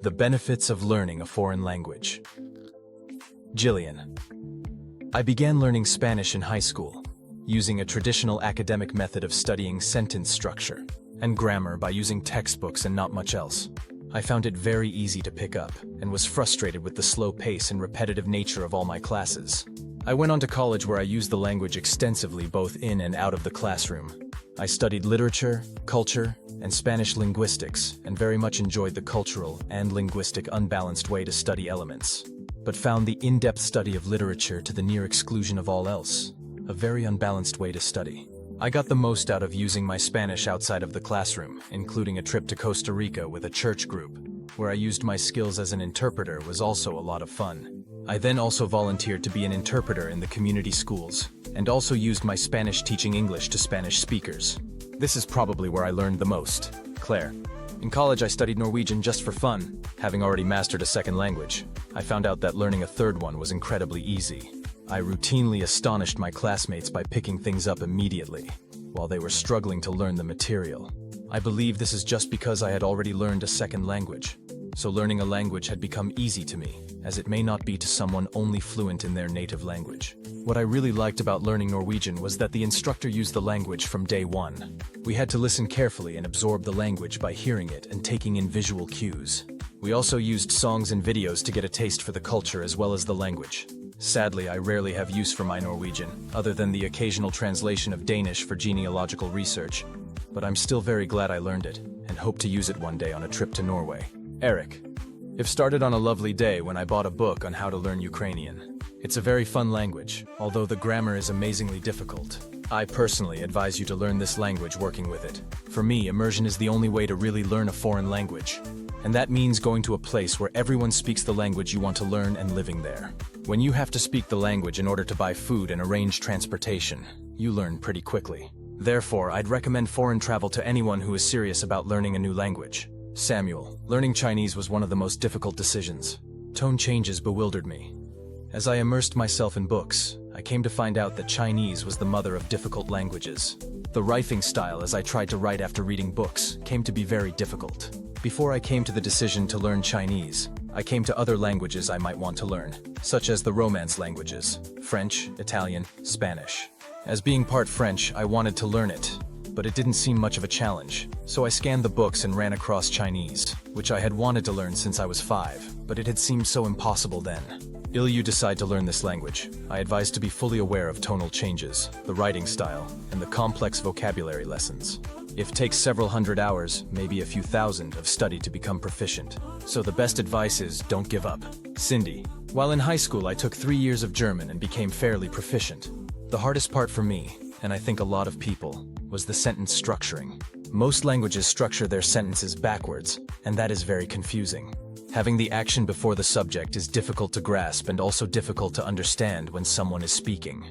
The benefits of learning a foreign language. Jillian. I began learning Spanish in high school, using a traditional academic method of studying sentence structure and grammar by using textbooks and not much else. I found it very easy to pick up and was frustrated with the slow pace and repetitive nature of all my classes. I went on to college where I used the language extensively both in and out of the classroom. I studied literature, culture, and Spanish linguistics, and very much enjoyed the cultural and linguistic unbalanced way to study elements, but found the in-depth study of literature to the near exclusion of all else, a very unbalanced way to study. I got the most out of using my Spanish outside of the classroom, including a trip to Costa Rica with a church group, where I used my skills as an interpreter was also a lot of fun. I then also volunteered to be an interpreter in the community schools, and also used my Spanish teaching English to Spanish speakers. This is probably where I learned the most. Claire. In college I studied Norwegian just for fun, having already mastered a second language. I found out that learning a third one was incredibly easy. I routinely astonished my classmates by picking things up immediately, while they were struggling to learn the material. I believe this is just because I had already learned a second language, so learning a language had become easy to me, as it may not be to someone only fluent in their native language. What I really liked about learning Norwegian was that the instructor used the language from day one. We had to listen carefully and absorb the language by hearing it and taking in visual cues. We also used songs and videos to get a taste for the culture as well as the language. Sadly, I rarely have use for my Norwegian, other than the occasional translation of Danish for genealogical research, but I'm still very glad I learned it, and hope to use it one day on a trip to Norway. Eric. It started on a lovely day when I bought a book on how to learn Ukrainian. It's a very fun language, although the grammar is amazingly difficult. I personally advise you to learn this language working with it. For me, immersion is the only way to really learn a foreign language. And that means going to a place where everyone speaks the language you want to learn and living there. When you have to speak the language in order to buy food and arrange transportation, you learn pretty quickly. Therefore, I'd recommend foreign travel to anyone who is serious about learning a new language. Samuel. Learning Chinese was one of the most difficult decisions. Tone changes bewildered me. As I immersed myself in books, I came to find out that Chinese was the mother of difficult languages. The writing style, as I tried to write after reading books, came to be very difficult. Before I came to the decision to learn Chinese, I came to other languages I might want to learn, such as the Romance languages, French, Italian, Spanish. As being part French, I wanted to learn it, but it didn't seem much of a challenge, so I scanned the books and ran across Chinese, which I had wanted to learn since I was 5, but it had seemed so impossible then. If you decide to learn this language, I advise to be fully aware of tonal changes, the writing style, and the complex vocabulary lessons. It takes several hundred hours, maybe a few thousand, of study to become proficient. So the best advice is don't give up. Cindy. While in high school, I took 3 years of German and became fairly proficient. The hardest part for me, and I think a lot of people, was the sentence structuring. Most languages structure their sentences backwards, and that is very confusing. Having the action before the subject is difficult to grasp and also difficult to understand when someone is speaking.